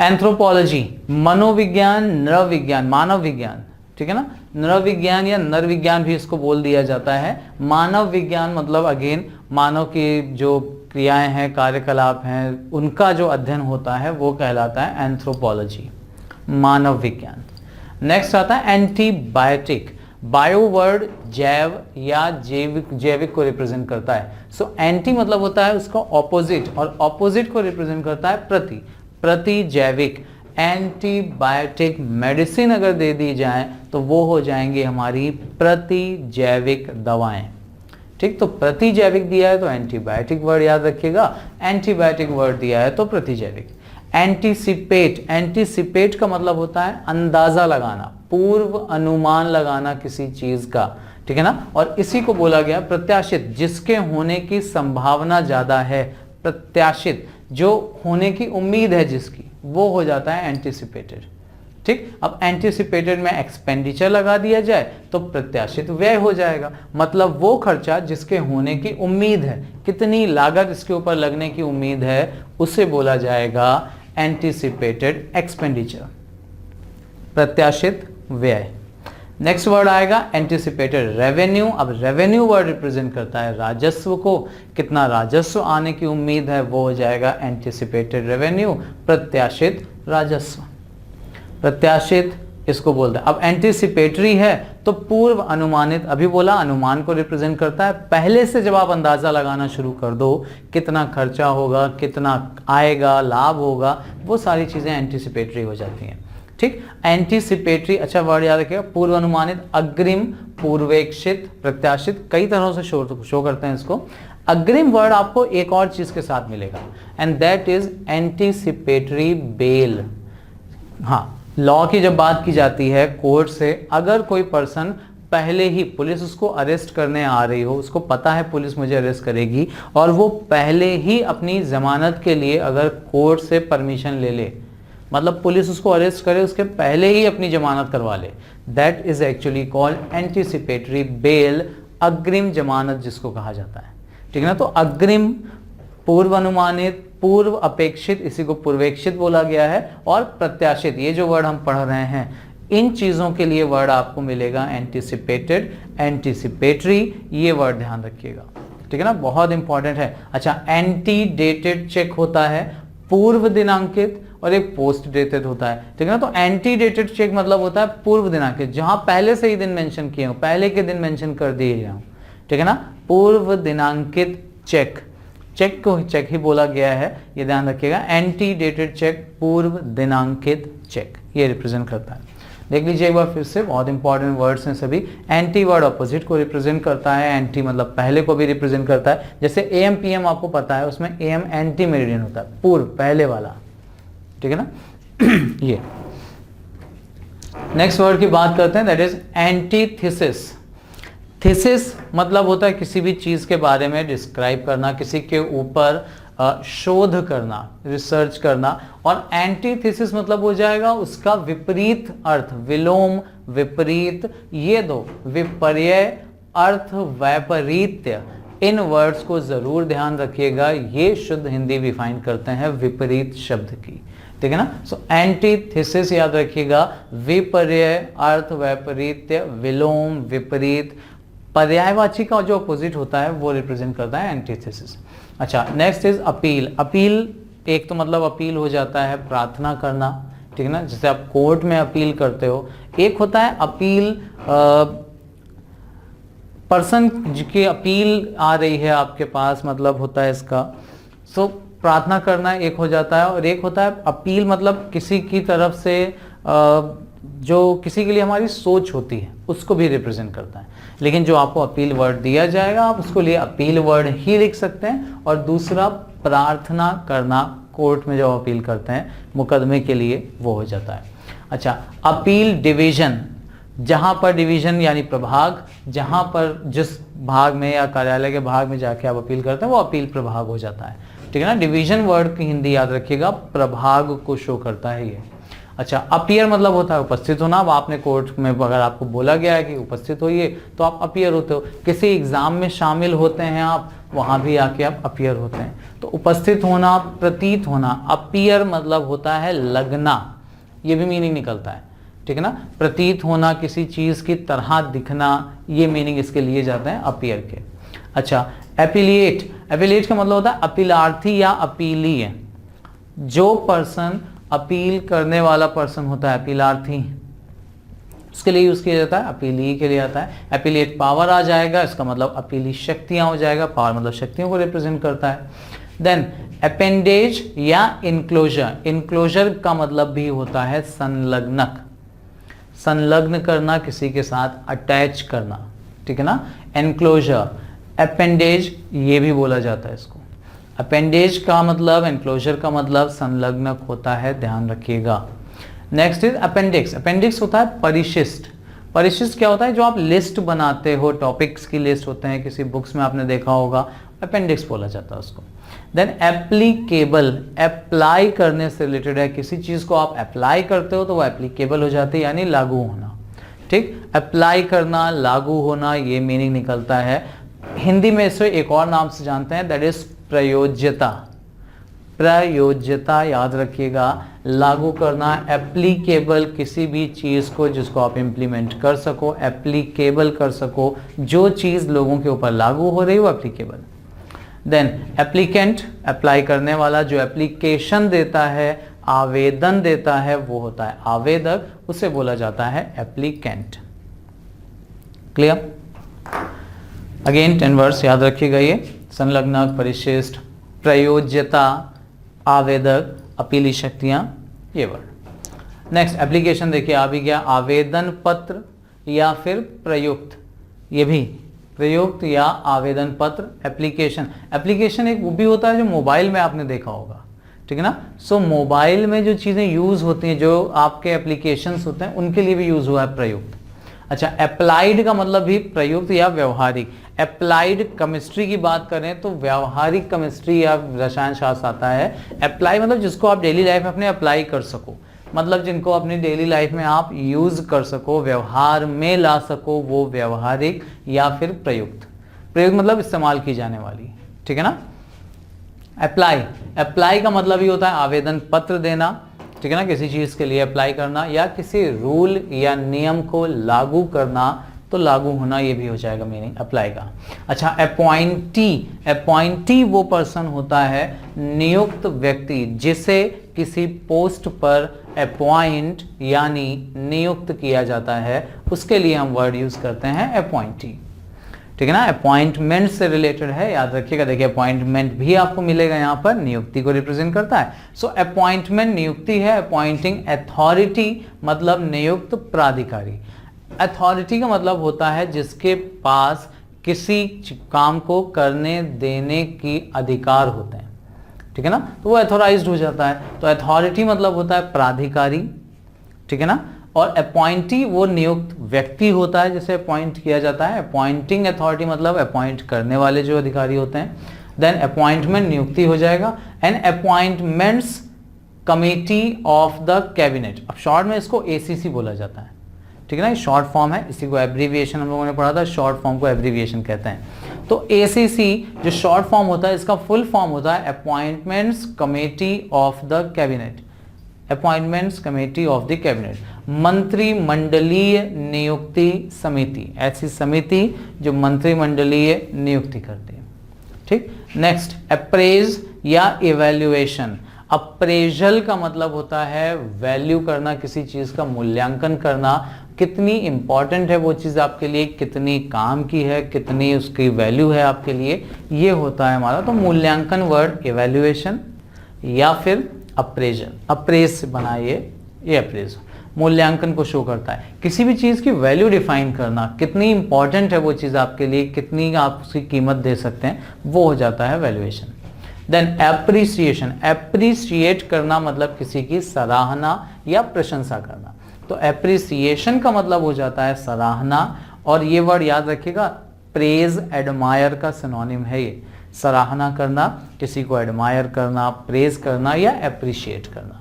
एंथ्रोपोलॉजी, मनोविज्ञान, नरविज्ञान, मानव विज्ञान, ठीक है ना। नरविज्ञान या नरविज्ञान भी इसको बोल दिया जाता है। मानव विज्ञान मतलब अगेन मानव की जो क्रियाएं हैं, कार्यकलाप हैं, उनका जो अध्ययन होता है वो कहलाता है एंथ्रोपोलॉजी, मानव विज्ञान। नेक्स्ट आता है एंटीबायोटिक। बायो वर्ड जैव या जैविक को रिप्रेजेंट करता है। सो एंटी मतलब होता है उसका ऑपोजिट, और ऑपोजिट को रिप्रेजेंट करता है प्रति, प्रति जैविक। एंटीबायोटिक मेडिसिन अगर दे दी जाए तो वो हो जाएंगी हमारी प्रति जैविक दवाएं, ठीक। तो प्रति जैविक दिया है तो एंटीबायोटिक वर्ड याद रखिएगा, एंटीबायोटिक वर्ड दिया है तो प्रति जैविक। एंटीसिपेट, एंटीसिपेट का मतलब होता है अंदाजा लगाना, पूर्व अनुमान लगाना किसी चीज का, ठीक है ना। और इसी को बोला गया प्रत्याशित, जिसके होने की संभावना ज्यादा है, प्रत्याशित जो होने की उम्मीद है जिसकी, वो हो जाता है एंटीसिपेटेड, ठीक। अब एंटीसिपेटेड में एक्सपेंडिचर लगा दिया जाए तो प्रत्याशित व्यय हो जाएगा, मतलब वो खर्चा जिसके होने की उम्मीद है, कितनी लागत इसके ऊपर लगने की उम्मीद है, उसे बोला जाएगा एंटीसिपेटेड एक्सपेंडिचर, प्रत्याशित व्यय। नेक्स्ट वर्ड आएगा एंटिसिपेटेड रेवेन्यू। अब रेवेन्यू वर्ड रिप्रेजेंट करता है राजस्व को, कितना राजस्व आने की उम्मीद है, वो हो जाएगा एंटिसिपेटेड रेवेन्यू, प्रत्याशित राजस्व। प्रत्याशित इसको बोलते हैं। अब एंटिसिपेटरी है तो पूर्व अनुमानित, अभी बोला अनुमान को रिप्रेजेंट करता है, पहले से जब आप अंदाजा लगाना शुरू कर दो कितना खर्चा होगा, कितना आएगा, लाभ होगा, वो सारी चीजें एंटिसिपेटरी हो जाती हैं। ठीक, एंटिसिपेटरी, अच्छा वर्ड याद रखिएगा, पूर्व अनुमानित, अग्रिम, पूर्वेक्षित, प्रत्याशित, कई तरहों से शो करते हैं इसको। अग्रिम वर्ड आपको एक और चीज के साथ मिलेगा and that is anticipatory bell. हाँ, लॉ की जब बात की जाती है कोर्ट से, अगर कोई पर्सन पहले ही, पुलिस उसको अरेस्ट करने आ रही हो, उसको पता है पुलिस मुझे अरेस्ट करेगी, और वो पहले ही अपनी जमानत के लिए अगर कोर्ट से परमिशन ले ले, मतलब पुलिस उसको अरेस्ट करे उसके पहले ही अपनी जमानत करवा ले, that is actually called anticipatory bell, अग्रिम जमानत जिसको कहा जाता है। ठीक है ना, तो अग्रिम, पूर्व अनुमानित, पूर्व अपेक्षित, इसी को पूर्वेक्षित बोला गया है, और प्रत्याशित, ये जो वर्ड हम पढ़ रहे हैं, इन चीजों के लिए वर्ड आपको मिलेगा एंटिसिपेटेड, एंटिसिपेटरी, ये वर्ड ध्यान रखिएगा। ठीक है ना, बहुत इंपॉर्टेंट है। अच्छा, एंटी डेटेड चेक होता है, पूर्व दिनांकित, और एक पोस्ट डेटेड होता है। ठीक है ना, तो एंटी डेटेड चेक मतलब होता है पूर्व दिनांकित, जहां पहले से ही दिन मेंशन किए हो, पहले के दिन मेंशन कर दिए गए हो। ठीक है ना, पूर्व दिनांकित चेक, चेक को चेक ही बोला गया है, ये ध्यान रखिएगा। एंटी डेटेड चेक, पूर्व दिनांकित चेक, ये रिप्रेजेंट करता है। देख लीजिए एक बार फिर से, बहुत इंपॉर्टेंट वर्ड्स हैं सभी। एंटी वर्ड अपोजिट को रिप्रेजेंट करता है, एंटी मतलब पहले को भी रिप्रेजेंट करता है। जैसे एएम पीएम आपको पता है, उसमें एएम एंटी मेरिडियन होता है, पूर्व, पहले वाला। ठीक है ना ये नेक्स्ट वर्ड की बात करते हैं, दैट इज एंटीथेसिस। थीसिस मतलब होता है किसी भी चीज के बारे में डिस्क्राइब करना, किसी के ऊपर शोध करना, रिसर्च करना, और एंटीथेसिस मतलब हो जाएगा उसका विपरीत अर्थ, विलोम, विपरीत, ये दो, विपर्य, अर्थ, वैपरीत्य, इन वर्ड्स को जरूर ध्यान रखिएगा, ये शुद्ध हिंदी डिफाइन करते हैं विपरीत शब्द की। ठीक है ना, सो एंटीथेसिस याद रखिएगा, विपर्य, अर्थ, वैपरीत्य, विलोम, विपरीत, पर्यायवाची का जो अपोजिट होता है वो रिप्रेजेंट करता है एंटीथेसिस। अच्छा, नेक्स्ट इज अपील। अपील एक तो मतलब अपील हो जाता है प्रार्थना करना, ठीक है ना, जैसे आप कोर्ट में अपील करते हो। एक होता है अपील, पर्सन की अपील आ रही है आपके पास, मतलब होता है इसका, सो प्रार्थना करना एक हो जाता है, और एक होता है अपील मतलब किसी की तरफ से जो किसी के लिए हमारी सोच होती है उसको भी रिप्रेजेंट करता है। लेकिन जो आपको अपील वर्ड दिया जाएगा आप उसको लिए अपील वर्ड ही लिख सकते हैं। और दूसरा प्रार्थना करना, कोर्ट में जब अपील करते हैं मुकदमे के लिए, वो हो जाता है। अच्छा, अपील डिवीजन, जहां पर डिवीजन यानी प्रभाग, जहां पर जिस भाग में या कार्यालय के भाग में जाके आप अपील करते हैं वो अपील प्रभाग हो जाता है। ठीक है ना, डिवीजन वर्ड की हिंदी याद रखिएगा, प्रभाग को शो करता है ये। अच्छा, अपीयर मतलब होता है उपस्थित होना। अब आपने कोर्ट में अगर आपको बोला गया है कि उपस्थित होइए तो आप अपीयर होते हो। किसी एग्जाम में शामिल होते हैं आप, वहां भी आके आप अपीयर होते हैं। तो उपस्थित होना, प्रतीत होना, अपीयर मतलब होता है लगना, ये भी मीनिंग निकलता है। ठीक है ना, प्रतीत होना, किसी चीज की तरह दिखना, ये मीनिंग इसके लिए जाते हैं अपीयर के। अच्छा, एपिलिएट, एपिलिएट का मतलब होता है अपीलार्थी या अपीलीय। जो पर्सन अपील करने वाला पर्सन होता है, अपीलार्थी, उसके लिए यूज किया जाता है, अपीली के लिए आता है। एपिलिएट पावर आ जाएगा, इसका मतलब अपीली शक्तियां हो जाएगा, पावर मतलब शक्तियों को रिप्रेजेंट करता है। देन अपेंडेज या इनक्लोजर, इनक्लोजर का मतलब भी होता है संलग्नक, संलग्न करना, किसी के साथ अटैच करना। ठीक है ना, एनक्लोजर, अपेंडेज ये भी बोला जाता है इसको। अपेंडेज का मतलब, एनक्लोजर का मतलब संलग्नक होता है, ध्यान रखिएगा। Next is appendix. अपेंडिक्स होता है परिशिष्ट। परिशिष्ट क्या होता है, जो आप लिस्ट बनाते हो, टॉपिक्स की लिस्ट होते हैं, किसी बुक्स में आपने देखा होगा, अपेंडिक्स बोला जाता है उसको। देन एप्लीकेबल, अप्लाई करने से रिलेटेड है, किसी चीज को आप अप्लाई करते हो तो वो एप्लीकेबल हो जाती है, यानी लागू होना। ठीक, अप्लाई करना, लागू होना, ये मीनिंग निकलता है। हिंदी में इसे एक और नाम से जानते हैं, दैट इज प्रयोज्यता। प्रयोज्यता याद रखिएगा, लागू करना, एप्लीकेबल, किसी भी चीज़ को जिसको आप इम्प्लीमेंट कर सको, एप्लीकेबल कर सको, जो चीज़ लोगों के ऊपर लागू हो रही हो एप्लीकेबल। देन एप्लीकेंट, अप्लाई करने वाला, जो एप्लीकेशन देता है, आवेदन देता है, वो होता है आवेदक, उसे बोला जाता है एप्लीकेंट। क्लियर? अगेन 10 वर्ड्स याद रखिएगा, ये संलग्नक, परिशिष्ट, प्रयोज्यता, आवेदक, अपीली शक्तियां, ये वर्ड। नेक्स्ट एप्लीकेशन देखिए आ भी गया, आवेदन पत्र या फिर प्रयुक्त, ये भी प्रयुक्त या आवेदन पत्र, एप्लीकेशन। एप्लीकेशन एक वो भी होता है जो मोबाइल में आपने देखा होगा, ठीक है ना। सो मोबाइल में जो चीज़ें यूज़ होती हैं, जो आपके एप्लीकेशंस होते हैं, उनके लिए भी यूज़ हुआ है प्रयुक्त। अच्छा, अप्लाइड का मतलब भी प्रयुक्त या व्यवहारिक। अप्लाइड केमिस्ट्री की बात करें तो व्यवहारिक केमिस्ट्री या रसायन शास्त्र आता है। अप्लाई मतलब जिसको आप डेली लाइफ में अपने अप्लाई कर सको, मतलब जिनको अपनी डेली लाइफ में आप यूज कर सको, व्यवहार में ला सको, वो व्यवहारिक या फिर प्रयुक्त। प्रयुक्त मतलब इस्तेमाल की जाने वाली, ठीक है ना। अप्लाई, अप्लाई का मतलब ही होता है आवेदन पत्र देना, ठीक है ना, किसी चीज के लिए अप्लाई करना या किसी रूल या नियम को लागू करना, तो लागू होना, ये भी हो जाएगा मीनिंग अप्लाई का। अच्छा, अपॉइंटी, अपॉइंटी वो पर्सन होता है, नियुक्त व्यक्ति, जिसे किसी पोस्ट पर अपॉइंट यानी नियुक्त किया जाता है, उसके लिए हम वर्ड यूज करते हैं अपॉइंटी, ठीक है ना। अपॉइंटमेंट से रिलेटेड है, याद रखिएगा। देखिए अपॉइंटमेंट भी आपको मिलेगा यहाँ पर, नियुक्ति को रिप्रेजेंट करता है। सो अपॉइंटमेंट नियुक्ति है। अपॉइंटिंग अथॉरिटी मतलब नियुक्त प्राधिकारी। अथॉरिटी का मतलब होता है जिसके पास किसी काम को करने देने की अधिकार होते हैं, ठीक है ना, तो वो अथॉराइज्ड हो जाता है। तो अथॉरिटी मतलब होता है प्राधिकारी, ठीक है ना। और अपॉइंटी वो नियुक्त व्यक्ति होता है जिसे अपॉइंट किया जाता है। अपॉइंटिंग अथॉरिटी मतलब अपॉइंट करने वाले जो अधिकारी होते हैं। देन अपॉइंटमेंट नियुक्ति हो जाएगा। And appointments committee of the cabinet, अब शॉर्ट में इसको एसीसी बोला जाता है, ठीक है ना, शॉर्ट फॉर्म है, इसी को एब्रीविएशन हम लोगों ने पढ़ा था, शॉर्ट फॉर्म को एब्रीविएशन कहते हैं। तो एसीसी जो शॉर्ट फॉर्म होता है, इसका फुल फॉर्म होता है appointments committee of the cabinet. Appointments committee of the cabinet, मंत्रिमंडलीय नियुक्ति समिति, ऐसी समिति जो मंत्रिमंडलीय नियुक्ति करती है, ठीक। नेक्स्ट अप्रेज या इवैल्यूएशन। अप्रेजल का मतलब होता है वैल्यू करना, किसी चीज का मूल्यांकन करना, कितनी इंपॉर्टेंट है वो चीज आपके लिए, कितनी काम की है, कितनी उसकी वैल्यू है आपके लिए, ये होता है हमारा। तो मूल्यांकन वर्ड इवैल्यूएशन या फिर अप्रेजल, अप्रेज से बना ये अप्रेज मूल्यांकन को शो करता है। किसी भी चीज की वैल्यू डिफाइन करना, कितनी इंपॉर्टेंट है वो चीज आपके लिए, कितनी आप उसकी कीमत दे सकते हैं, वो हो जाता है वैल्यूएशन। देन एप्रिसिएशन, एप्रिसिएट करना मतलब किसी की सराहना या प्रशंसा करना। तो एप्रिसिएशन का मतलब हो जाता है सराहना, और ये वर्ड याद रखिएगा, प्रेज एडमायर का सिनोनिम है ये। सराहना करना, किसी को एडमायर करना, प्रेज करना या एप्रिशिएट करना,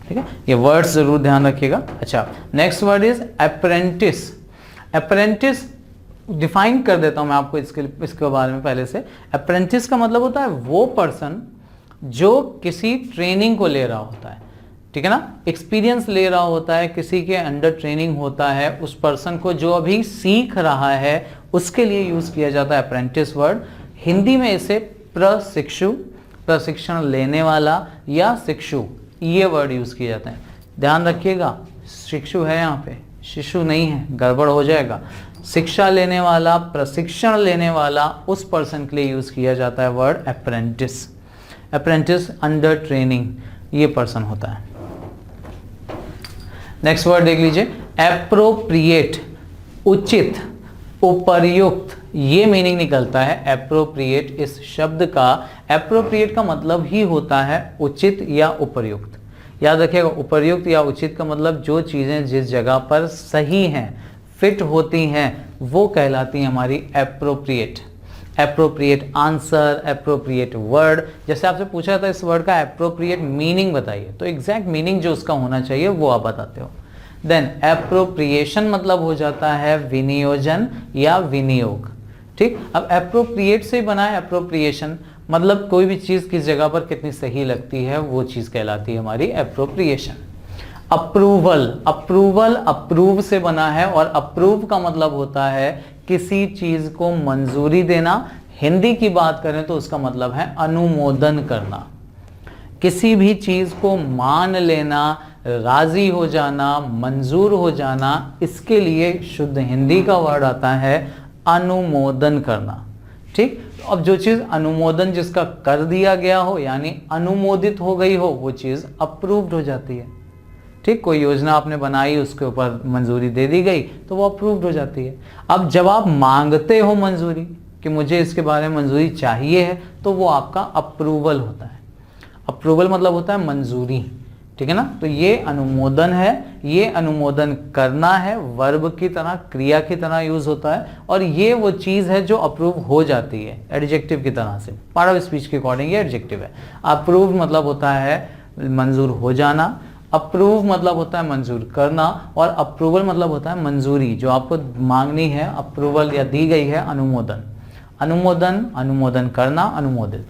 ठीक है, ये वर्ड्स जरूर ध्यान रखिएगा। अच्छा, next word is apprentice. Apprentice define कर देता हूं मैं आपको इसके बारे में पहले से। अप्रेंटिस का मतलब होता है वो पर्सन जो किसी ट्रेनिंग को ले रहा होता है, ठीक है ना, एक्सपीरियंस ले रहा होता है, किसी के अंडर ट्रेनिंग होता है, उस पर्सन को जो अभी सीख रहा है उसके लिए यूज किया जाता है अप्रेंटिस वर्ड। हिंदी में इसे प्रशिक्षु, प्रशिक्षण लेने वाला या शिक्षु, ये वर्ड यूज किए जाते हैं। ध्यान रखिएगा, शिक्षु है यहाँ पे, शिशु नहीं है, गड़बड़ हो जाएगा। शिक्षा लेने वाला, प्रशिक्षण लेने वाला, उस पर्सन के लिए यूज किया जाता है word apprentice. Apprentice under training, ये पर्सन होता है। नेक्स्ट वर्ड देख लीजिए, एप्रोप्रिएट, उचित, उपर्युक्त, ये मीनिंग निकलता है एप्रोप्रिएट इस शब्द का। एप्रोप्रिएट का मतलब ही होता है उचित या उपर्युक्त। याद रखिएगा, उपर्युक्त या उचित का मतलब जो चीजें जिस जगह पर सही हैं, फिट होती हैं, वो कहलाती हैं हमारी appropriate. Appropriate answer, appropriate word. जैसे आपसे पूछा था इस वर्ड का एप्रोप्रिएट मीनिंग बताइए, तो एग्जैक्ट मीनिंग जो उसका होना चाहिए वो आप बताते हो। देन एप्रोप्रिएशन मतलब हो जाता है विनियोजन या विनियोग, ठीक। अब एप्रोप्रिएट से बना है एप्रोप्रिएशन, मतलब कोई भी चीज़ किस जगह पर कितनी सही लगती है वो चीज़ कहलाती है हमारी एप्रोप्रिएशन। अप्रूवल, अप्रूवल अप्रूव से बना है और अप्रूव का मतलब होता है किसी चीज़ को मंजूरी देना। हिंदी की बात करें तो उसका मतलब है अनुमोदन करना, किसी भी चीज़ को मान लेना, राजी हो जाना, मंजूर हो जाना, इसके लिए शुद्ध हिंदी का वर्ड आता है अनुमोदन करना। ठीक, अब जो चीज़ अनुमोदन जिसका कर दिया गया हो यानी अनुमोदित हो गई हो वो चीज़ अप्रूव्ड हो जाती है। ठीक, कोई योजना आपने बनाई उसके ऊपर मंजूरी दे दी गई तो वो अप्रूव्ड हो जाती है। अब जब आप मांगते हो मंजूरी कि मुझे इसके बारे में मंजूरी चाहिए है तो वो आपका अप्रूवल होता है। अप्रूवल मतलब होता है मंजूरी, ठीक है ना। तो ये अनुमोदन है, ये अनुमोदन करना है, वर्ब की तरह, क्रिया की तरह यूज होता है और ये वो चीज़ है जो अप्रूव हो जाती है एडजेक्टिव की तरह से। पार्ट ऑफ स्पीच के अकॉर्डिंग ये एडजेक्टिव है। अप्रूव मतलब होता है मंजूर हो जाना, अप्रूव मतलब होता है मंजूर करना और अप्रूवल मतलब होता है मंजूरी जो आपको मांगनी है, अप्रूवल या दी गई है, अनुमोदन। अनुमोदन, अनुमोदन करना, अनुमोदित।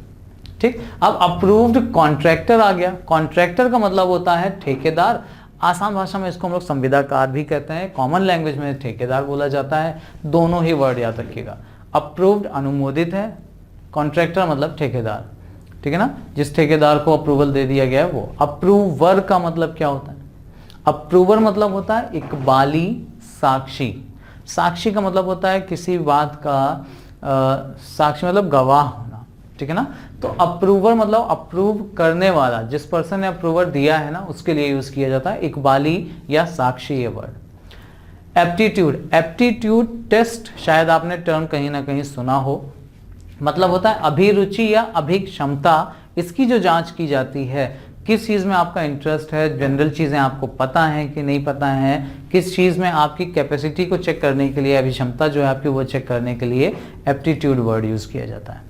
ठीक, अब अप्रूव्ड कॉन्ट्रैक्टर आ गया। कॉन्ट्रैक्टर का मतलब होता है ठेकेदार। आसान भाषा में इसको हम लोग संविदाकार भी कहते हैं, कॉमन लैंग्वेज में ठेकेदार बोला जाता है। दोनों ही वर्ड याद रखिएगा। अप्रूव्ड अनुमोदित है, कॉन्ट्रैक्टर मतलब ठेकेदार, ठीक है ना, जिस ठेकेदार को अप्रूवल दे दिया गया है वो। अप्रूवर का मतलब क्या होता है? अप्रूवर मतलब होता है इकबाली साक्षी। साक्षी का मतलब होता है किसी बात का साक्षी मतलब गवाह होना, ठीक है ना। तो अप्रूवर मतलब अप्रूव करने वाला, जिस पर्सन ने अप्रूवर दिया है ना उसके लिए यूज किया जाता है इकबाली या साक्षी ये वर्ड। एप्टीट्यूड, एप्टीट्यूड टेस्ट शायद आपने टर्म कहीं ना कहीं सुना हो। मतलब होता है अभिरुचि या अभिक्षमता। इसकी जो जांच की जाती है, किस चीज़ में आपका इंटरेस्ट है, जनरल चीज़ें आपको पता हैं कि नहीं पता हैं, किस चीज़ में आपकी कैपेसिटी को चेक करने के लिए, अभिक्षमता जो है आपकी वो चेक करने के लिए एप्टीट्यूड वर्ड यूज़ किया जाता है,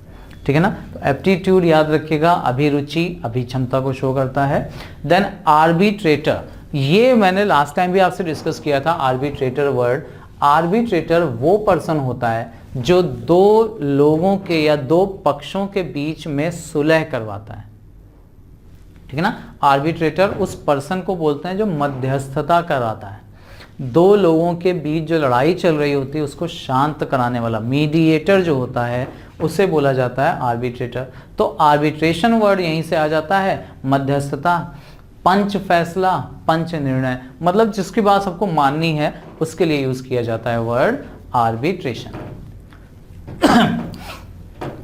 ठीक है ना। तो एप्टीट्यूड याद रखिएगा, अभिरुचि, अभिक्षमता को शो करता है। देन आर्बिट्रेटर, ये मैंने लास्ट टाइम भी आपसे डिस्कस किया था आर्बिट्रेटर वर्ड। आर्बिट्रेटर वो पर्सन होता है जो दो लोगों के या दो पक्षों के बीच में सुलह करवाता है, ठीक है ना। आर्बिट्रेटर उस पर्सन को बोलते हैं जो मध्यस्थता कराता है। दो लोगों के बीच जो लड़ाई चल रही होती है उसको शांत कराने वाला मीडिएटर जो होता है उसे बोला जाता है आर्बिट्रेटर। तो आर्बिट्रेशन वर्ड यहीं से आ जाता है, मध्यस्थता। पंच फैसला, पंच निर्णय, मतलब जिसकी बात सबको माननी है उसके लिए यूज किया जाता है वर्ड आर्बिट्रेशन।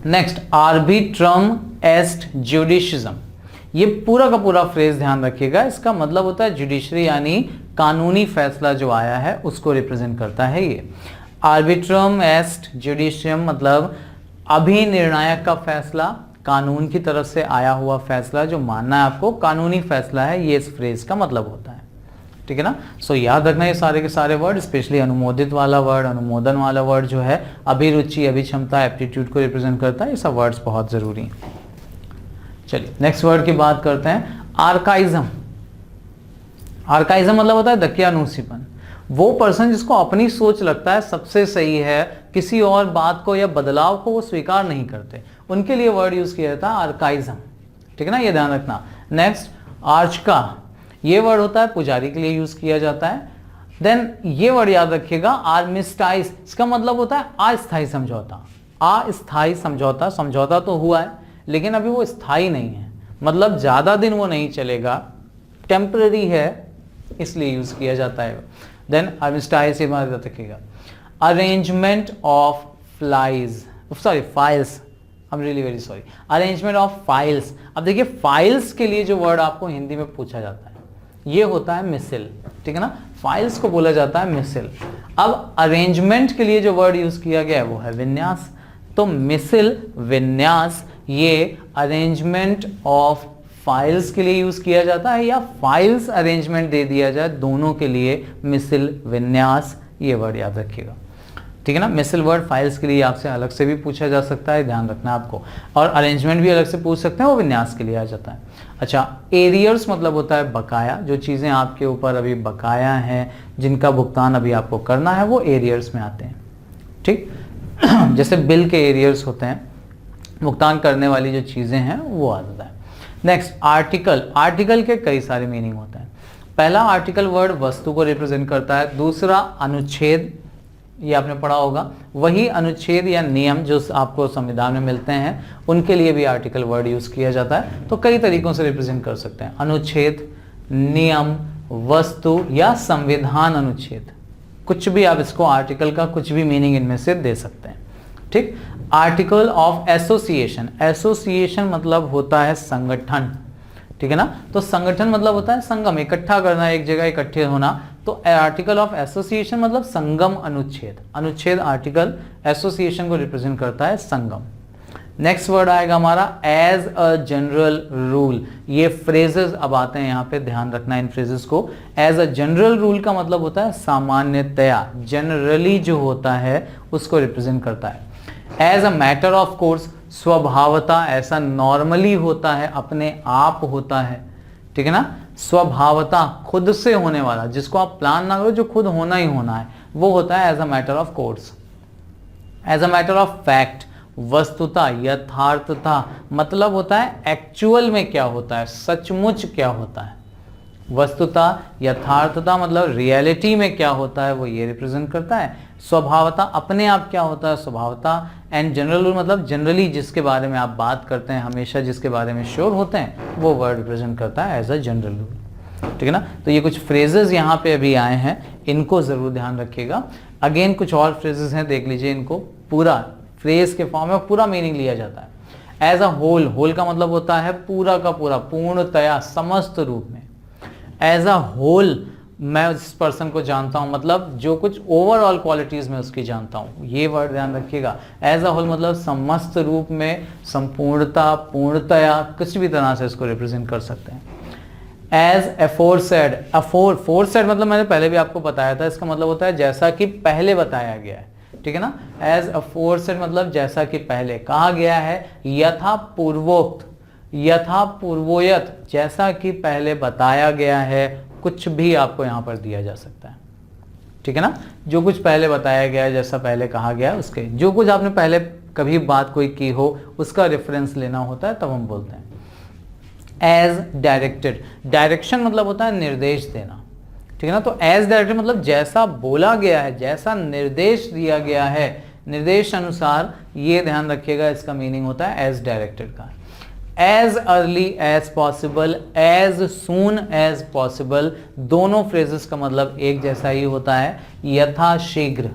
नेक्स्ट, आर्बिट्रम एस्ट जुडिशिज्म। ये पूरा का पूरा फ्रेज ध्यान रखिएगा। इसका मतलब होता है जुडिशरी यानी कानूनी फैसला जो आया है उसको रिप्रेजेंट करता है ये। आर्बिट्रम एस्ट जुडिशियम मतलब अभिनिर्णायक का फैसला, कानून की तरफ से आया हुआ फैसला जो मानना है आपको, कानूनी फैसला है, ये इस फ्रेज का मतलब होता है, ठीक है ना। सो याद रखना ये सारे के सारे वर्ड, स्पेशली अनुमोदित वाला वर्ड, अनुमोदन वाला वर्ड जो है अभिरुचि, अभिक्षमता, एप्टीट्यूड को रिप्रेजेंट करता है। ये सब वर्ड्स बहुत जरूरी हैं। चलिए नेक्स्ट वर्ड की बात करते हैं, आर्काइज्म। आर्काइज्म मतलब होता है दकियानूसीपन। वो पर्सन जिसको अपनी सोच लगता है सबसे सही है, किसी और बात को या बदलाव को वो स्वीकार नहीं करते, उनके लिए वर्ड यूज किया जाता है आर्काइज्म, ठीक है ना, ये ध्यान रखना। नेक्स्ट, आर्चका, ये वर्ड होता है पुजारी के लिए यूज किया जाता है। देन ये वर्ड याद रखिएगा, आर्मिस्टाइज, इसका मतलब होता है अस्थायी समझौता। अस्थायी समझौता, समझौता तो हुआ है लेकिन अभी वो स्थायी नहीं है, मतलब ज्यादा दिन वो नहीं चलेगा, टेम्पररी है, इसलिए यूज किया जाता है। देन आर्मिस्टाइज ये बात याद रखिएगा। Arrangement of files, I am really very sorry, arrangement of files. अब देखिए फाइल्स के लिए जो वर्ड आपको हिंदी में पूछा जाता है ये होता है मिसिल, ठीक है ना, फाइल्स को बोला जाता है मिसिल। अब अरेंजमेंट के लिए जो वर्ड यूज किया गया है वो है विन्यास। तो मिसिल, विन्यास, ये अरेंजमेंट ऑफ फाइल्स के लिए यूज किया जाता है या फाइल्स अरेंजमेंट दे दिया जाए, दोनों के लिए मिसिल, विन्यास, ये वर्ड याद रखिएगा, ठीक है ना। मिसिल वर्ड फाइल्स के लिए आपसे अलग से भी पूछा जा सकता है, ध्यान रखना आपको, और अरेंजमेंट भी अलग से पूछ सकते हैं, वो विन्यास के लिए आ जाता है। अच्छा, एरियर्स मतलब होता है बकाया, जो चीज़ें आपके ऊपर अभी बकाया हैं, जिनका भुगतान अभी आपको करना है, वो एरियर्स में आते हैं, ठीक। जैसे बिल के एरियर्स होते हैं, भुगतान करने वाली जो चीज़ें हैं वो आ जाता है। Next article. आर्टिकल के कई सारे मीनिंग होते हैं। पहला आर्टिकल वर्ड वस्तु को रिप्रेजेंट करता है। दूसरा अनुच्छेद, ये आपने पढ़ा होगा। वही अनुच्छेद या नियम जो आपको संविधान में मिलते हैं उनके लिए भी आर्टिकल वर्ड यूज किया जाता है। तो कई तरीकों से रिप्रेजेंट कर सकते हैं, अनुच्छेद, नियम, वस्तु या संविधान अनुच्छेद, कुछ भी आप इसको आर्टिकल का कुछ भी मीनिंग इनमें से दे सकते हैं। ठीक। Article of association. एसोसिएशन मतलब होता है संगठन, ठीक है ना। तो संगठन मतलब होता है संगम, इकट्ठा करना, एक जगह इकट्ठे होना। तो आर्टिकल ऑफ एसोसिएशन मतलब संगम अनुच्छेद। अनुच्छेद आर्टिकल, एसोसिएशन को रिप्रेजेंट करता है संगम। नेक्स्ट वर्ड आएगा हमारा एज अ जनरल रूल। ये फ्रेजेस अब आते हैं, यहाँ पे ध्यान रखना इन फ्रेजेस को। एज अ जनरल रूल का मतलब होता है सामान्यतया, जनरली जो होता है उसको रिप्रेजेंट करता है। As a matter of course, स्वभावता, ऐसा नॉर्मली होता है, अपने आप होता है, ठीक है ना। स्वभावता खुद से होने वाला, जिसको आप प्लान ना करो, जो खुद होना ही होना है, वो होता है as a matter of course. As a matter of fact, वस्तुता, यथार्थता, मतलब होता है एक्चुअल में क्या होता है, सचमुच क्या होता है। वस्तुता, यथार्थता मतलब रियलिटी में क्या होता है, वो ये रिप्रेजेंट करता है। स्वभावता अपने आप क्या होता है, स्वभावता। एंड जनरल रूल मतलब जनरली जिसके बारे में आप बात करते हैं, हमेशा जिसके बारे में श्योर होते हैं, वो वर्ड रिप्रेजेंट करता है एज अ जनरल रूल, ठीक है ना। तो ये कुछ फ्रेजेस यहाँ पे अभी आए हैं, इनको जरूर ध्यान रखिएगा। अगेन कुछ और फ्रेजेस हैं, देख लीजिए इनको। पूरा फ्रेज के फॉर्म में पूरा मीनिंग लिया जाता है। एज अ होल, होल का मतलब होता है पूरा का पूरा, पूर्णतया, समस्त रूप में। एज अ होल मैं उस पर्सन को जानता हूं, मतलब जो कुछ ओवरऑल क्वालिटीज में उसकी जानता हूं, ये वर्ड ध्यान रखिएगा। एज अ होल मतलब समस्त रूप में, संपूर्णता, पूर्णतया, कुछ भी तरह से इसको रिप्रेजेंट कर सकते हैं। एज एफोरसेड, फोरसेड मतलब मैंने पहले भी आपको बताया था, इसका मतलब होता है जैसा कि पहले बताया गया है, ठीक है ना। एज अफोरसेड मतलब जैसा कि पहले कहा गया है। यथा पूर्वोक्त, यथा पूर्वोयत, जैसा कि पहले बताया गया है, कुछ भी आपको यहां पर दिया जा सकता है, ठीक है ना। जो कुछ पहले बताया गया है, जैसा पहले कहा गया है, उसके जो कुछ आपने पहले कभी बात कोई की हो उसका रेफरेंस लेना होता है, तब हम बोलते हैं। एज डायरेक्टेड, डायरेक्शन मतलब होता है निर्देश देना, ठीक है ना। तो एज डायरेक्टेड मतलब जैसा बोला गया है, जैसा निर्देश दिया गया है, निर्देश अनुसार, ये ध्यान रखिएगा, इसका मीनिंग होता है एज डायरेक्टेड का। As early as possible, as soon as possible, दोनों फ्रेजेस का मतलब एक जैसा ही होता है। यथाशीघ्र,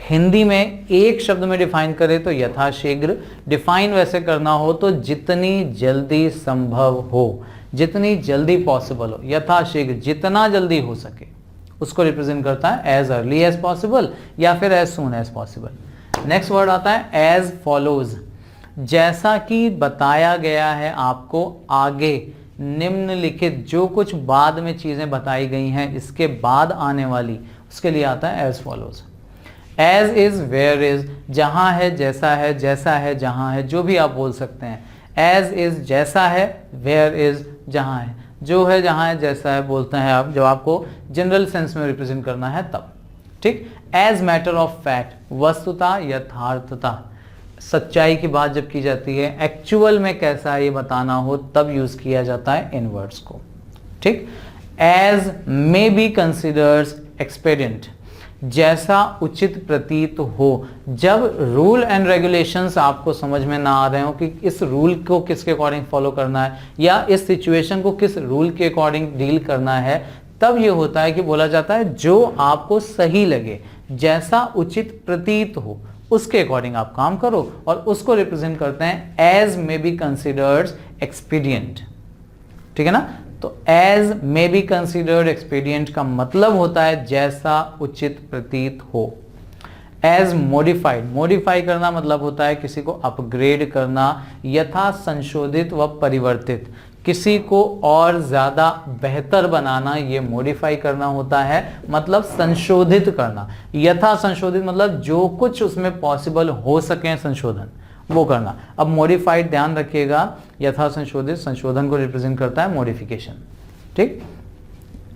हिंदी में एक शब्द में डिफाइन करें तो यथाशीघ्र, डिफाइन वैसे करना हो तो जितनी जल्दी संभव हो, जितनी जल्दी पॉसिबल हो, यथाशीघ्र जितना जल्दी हो सके, उसको रिप्रेजेंट करता है एज अर्ली एज पॉसिबल या फिर as soon as possible. Next word आता है एज फॉलोज, जैसा कि बताया गया है आपको आगे निम्नलिखित, जो कुछ बाद में चीजें बताई गई हैं इसके बाद आने वाली, उसके लिए आता है as follows. As is, where is, जहां है, जैसा है, जैसा है जहां है, जो भी आप बोल सकते हैं। एज इज जैसा है, वेयर इज जहां है, जो है जहां है, जैसा है बोलते हैं आप जब आपको जनरल सेंस में रिप्रेजेंट करना है तब, ठीक। एज मैटर ऑफ फैक्ट, वस्तुता, यथार्थता, सच्चाई की बात जब की जाती है, एक्चुअल में कैसा है ये बताना हो, तब यूज किया जाता है इन वर्ड्स को, ठीक। एज मे बी कंसिडर्स एक्सपेडिएंट, जैसा उचित प्रतीत हो। जब रूल एंड रेगुलेशंस आपको समझ में ना आ रहे हो कि इस रूल को किसके अकॉर्डिंग फॉलो करना है या इस सिचुएशन को किस रूल के अकॉर्डिंग डील करना है, तब ये होता है कि बोला जाता है जो आपको सही लगे, जैसा उचित प्रतीत हो, उसके अकॉर्डिंग आप काम करो, और उसको रिप्रेजेंट करते हैं as may be considered expedient, ठीक है ना। तो as may be considered expedient का मतलब होता है जैसा उचित प्रतीत हो। एज मॉडिफाइड, मॉडिफाई करना मतलब होता है किसी को अपग्रेड करना, यथा संशोधित व परिवर्तित, किसी को और ज्यादा बेहतर बनाना, ये मॉडिफाई करना होता है, मतलब संशोधित करना। यथा संशोधित मतलब जो कुछ उसमें पॉसिबल हो सके संशोधन, वो करना। अब मॉडिफाइड ध्यान रखिएगा, यथा संशोधित संशोधन को रिप्रेजेंट करता है मॉडिफिकेशन, ठीक।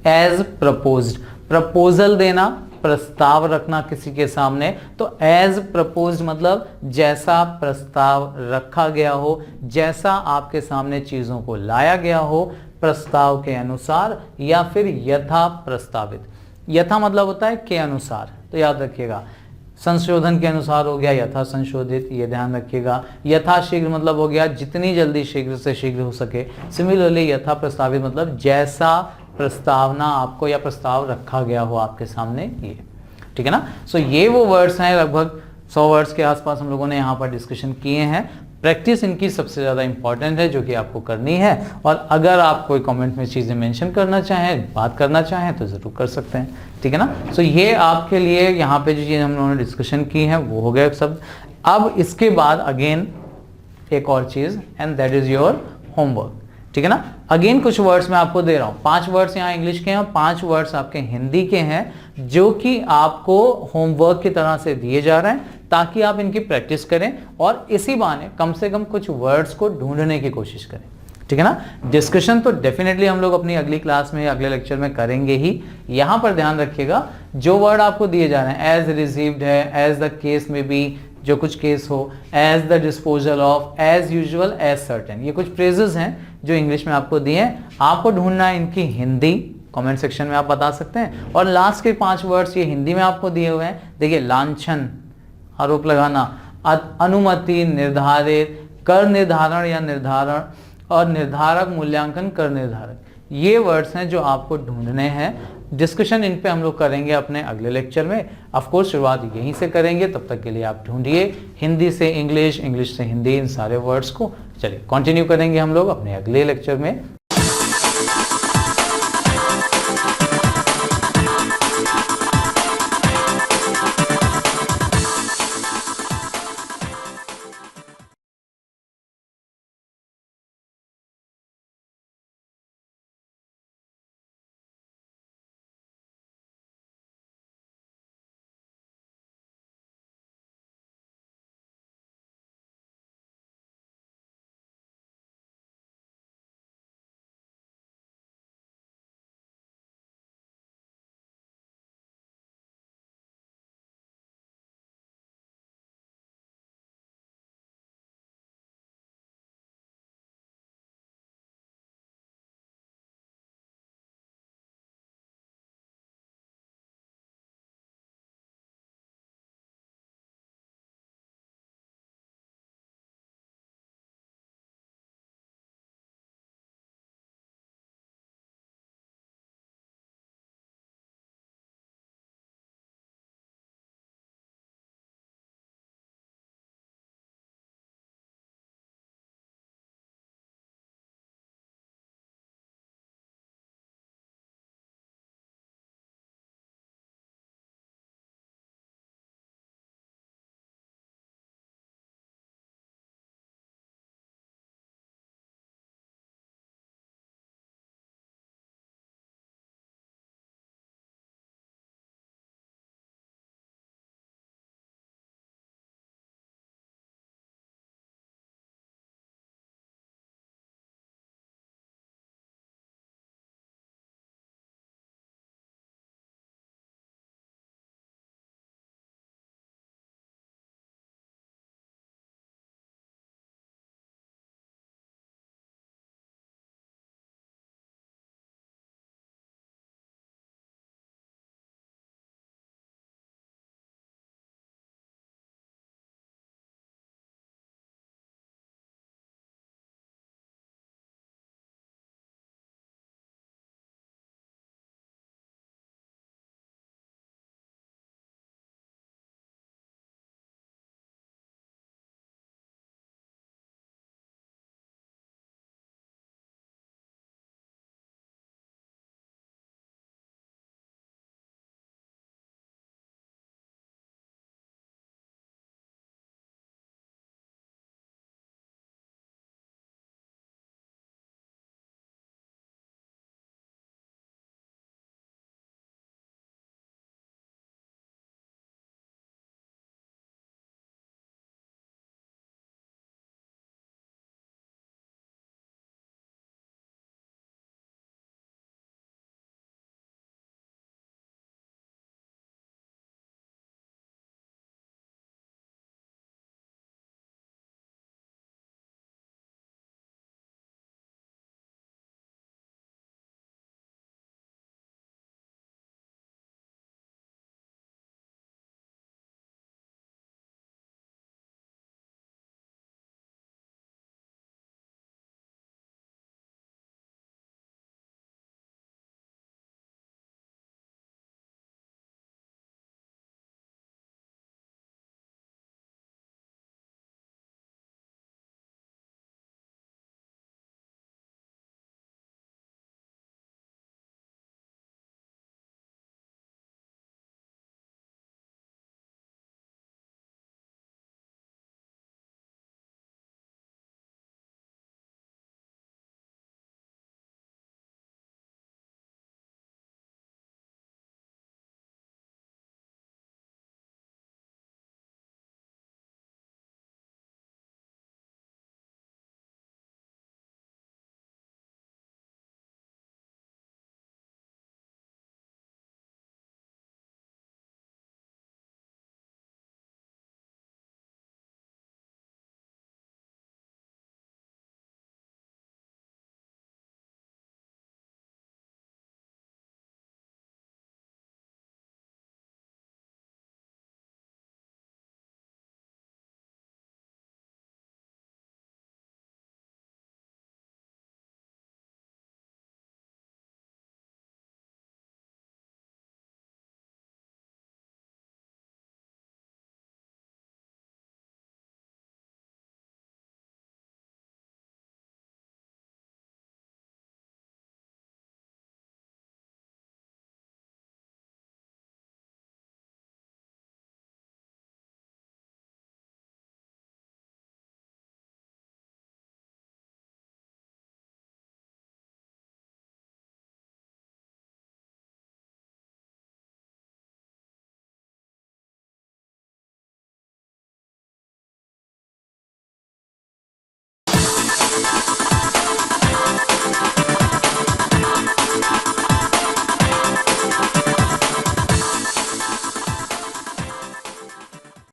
एज प्रपोज्ड, प्रपोजल देना, प्रस्ताव रखना किसी के सामने, तो एज प्रपोज्ड मतलब जैसा प्रस्ताव रखा गया हो, जैसा आपके सामने चीजों को लाया गया हो प्रस्ताव के अनुसार, या फिर यथा प्रस्तावित। यथा मतलब होता है के अनुसार, तो याद रखिएगा। संशोधन के अनुसार हो गया यथा संशोधित, ये ध्यान रखिएगा। यथा शीघ्र मतलब हो गया जितनी जल्दी शीघ्र से शीघ्र हो सके। सिमिलरली यथा प्रस्तावित मतलब जैसा प्रस्तावना आपको या प्रस्ताव रखा गया हो आपके सामने, ये ठीक है ना। सो ये वो वर्ड्स हैं, लगभग 100 वर्ड्स के आसपास हम लोगों ने यहाँ पर डिस्कशन किए हैं। प्रैक्टिस इनकी सबसे ज़्यादा इंपॉर्टेंट है, जो कि आपको करनी है। और अगर आप कोई कमेंट में चीज़ें मेंशन करना चाहें, बात करना चाहें, तो ज़रूर कर सकते हैं, ठीक है ना। सो ये आपके लिए यहाँ पे जो चीज़ हम लोगों ने डिस्कशन की है वो हो गया सब। अब इसके बाद अगेन एक और चीज़, and that is your homework, ठीक है ना। अगेन कुछ वर्ड्स मैं आपको दे रहा हूँ, 5 वर्ड्स यहाँ इंग्लिश के हैं और 5 वर्ड्स आपके हिंदी के हैं, जो कि आपको होमवर्क की तरह से दिए जा रहे हैं, ताकि आप इनकी प्रैक्टिस करें और इसी बहाने कम से कम कुछ वर्ड्स को ढूंढने की कोशिश करें, ठीक है ना। डिस्कशन तो डेफिनेटली हम लोग अपनी अगली क्लास में, अगले लेक्चर में करेंगे ही। यहाँ पर ध्यान रखिएगा, जो वर्ड आपको दिए जा रहे हैं, एज रिसीव्ड है, एज द केस में बी, जो कुछ केस हो, as the disposal of, as usual, as certain, ये कुछ फ्रेजेस हैं जो इंग्लिश में आपको दिए हैं। आपको ढूंढना है इनकी हिंदी, कमेंट सेक्शन में आप बता सकते हैं। और लास्ट के 5 वर्ड्स ये हिंदी में आपको दिए हुए हैं। देखिए, लांछन, आरोप लगाना, अनुमति, निर्धारित, कर निर्धारण या निर्धारण, और निर्धारक, मूल्यांकन, कर निर्धारक, ये वर्ड्स हैं जो आपको ढूंढने हैं। डिस्कशन इन पे हम लोग करेंगे अपने अगले लेक्चर में। ऑफ कोर्स शुरुआत यहीं से करेंगे, तब तक के लिए आप ढूंढिए हिंदी से इंग्लिश, इंग्लिश से हिंदी, इन सारे वर्ड्स को। चलिए कंटिन्यू करेंगे हम लोग अपने अगले लेक्चर में।